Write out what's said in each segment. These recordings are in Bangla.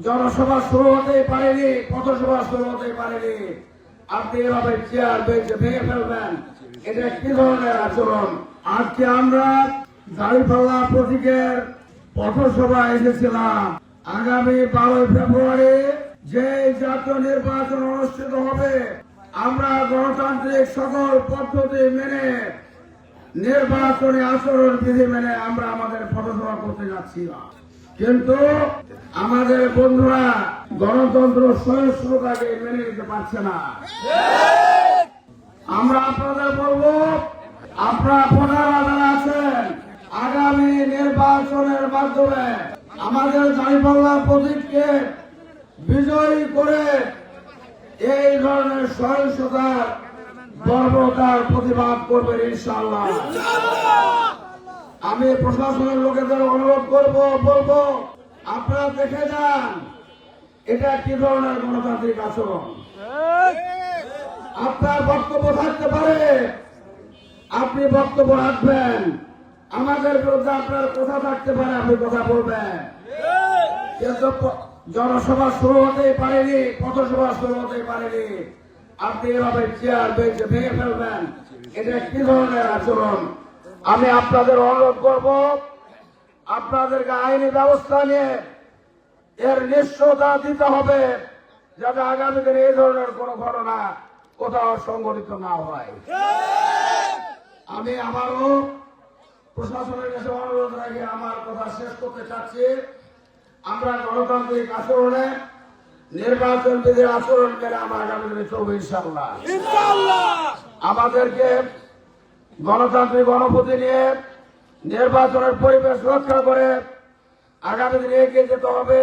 জনসভা শুরু হতেই পারেনি, পথসভা শুরু হতেই পারেনি, আপনি এভাবে চেয়ার বেঞ্চে ভেঙে ফেলবেন, এটা কি ধরনের আচরণ? আজকে আমরা দাঁড়িপাল্লা প্রতীকের পথসভা এসেছিলাম। আগামী 12 ফেব্রুয়ারি যে জাতীয় নির্বাচন অনুষ্ঠিত হবে, আমরা গণতান্ত্রিক সকল পদ্ধতি মেনে, নির্বাচনী আচরণ বিধি মেনে আমরা আমাদের পথসভা করতে যাচ্ছি। কিন্তু আমাদের বন্ধুরা গণতন্ত্র সহিষ্ণুতাকে মেনে নিতে পারছে না। আমরা আপনাদের বলবো, আপনারা ভোটাররা যারা আছেন, আগামী নির্বাচনের মাধ্যমে আমাদের দাঁড়িপাল্লা প্রতীককে বিজয়ী করে এই ধরনের সহিংসতার বর্বরতার প্রতিবাদ করবেন ইনশাআল্লাহ। আমি প্রশাসনের লোকেদের অনুরোধ বলবো আপনারা দেখে যান এটা কি ধরনের গণতান্ত্রিক আচরণ। আপনার বক্তব্য থাকতে পারে, আপনি বক্তব্য রাখবেন, আমাদের বিরুদ্ধে আপনার কথা থাকতে পারে, আপনি কথা বলবেন, কিন্তু জনসভা শুরু হতেই পারেনি, পথসভা শুরু হতেই পারেনি, আপনি এভাবে চেয়ার বেঞ্চে ভেঙে ফেলবেন, এটা কি ধরনের আচরণ? আমি আপনাদের অনুরোধ করব, আপনাদেরকে আইনি ব্যবস্থা নিয়ে এর নিশ্চয়তা দিতে হবে, যাতে আগামী দিনে এই ধরনের কোন ঘটনা কোথাও সংঘটিত না হয়। আমি আবারও প্রশাসনের কাছে অনুরোধ রাখি, আমার কথা শেষ করতে চাচ্ছি। আমরা গণতান্ত্রিক আচরণে, নির্বাচন বিধির আচরণ মেনে আমরা আগামী দিনে চলবো ইনশাআল্লাহ। আমাদেরকে গণতান্ত্রিক অনুভূতি নিয়ে নির্বাচনের পরিবেশ রক্ষা করে আগামী দিনে এগিয়ে যেতে হবে।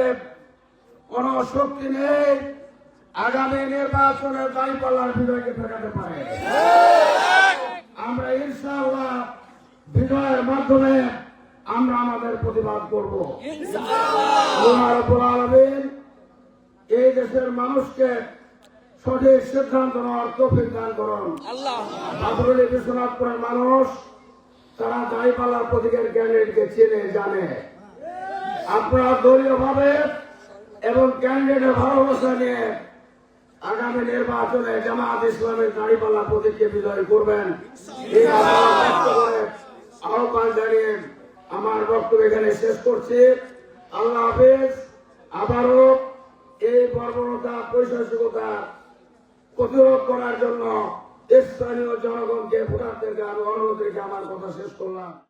কোন শক্তি নেই আগামী নির্বাচনের দাঁড়িপাল্লার বিজয়কে ঠেকাতে পারে। আমরা ইনশাআল্লাহ বিজয়ের মাধ্যমে আমরা আমাদের প্রতিবাদ করব। আল্লাহ রাব্বুল আলামিন এই দেশের মানুষকে সঠিক সিদ্ধান্ত নেওয়ার তৌফিক দান করুন। বাদরুল বিশ্বনাথপুরের মানুষ তারা দাঁড়িপাল্লার প্রতীকের ক্যান্ডিডেটকে চিনে জানে। আপনারা দলীয় ভাবে এবং ক্যান্ডিডেটের ভালোবাসা নিয়ে আগামী নির্বাচনে জামায়াত ইসলামের দাঁড়িপাল্লা প্রতীককে বিজয় করবেন এই আহ্বান জানিয়ে আমার বক্তব্য এখানে শেষ করছি। আল্লাহ হাফেজ। আবারও এই বর্বরতা, পৈশাচিকতা প্রতিরোধ করার জন্য স্থানীয় জনগণকে, ভোটারদেরকে আমি অনুরোধ রেখে আমার কথা শেষ করলাম।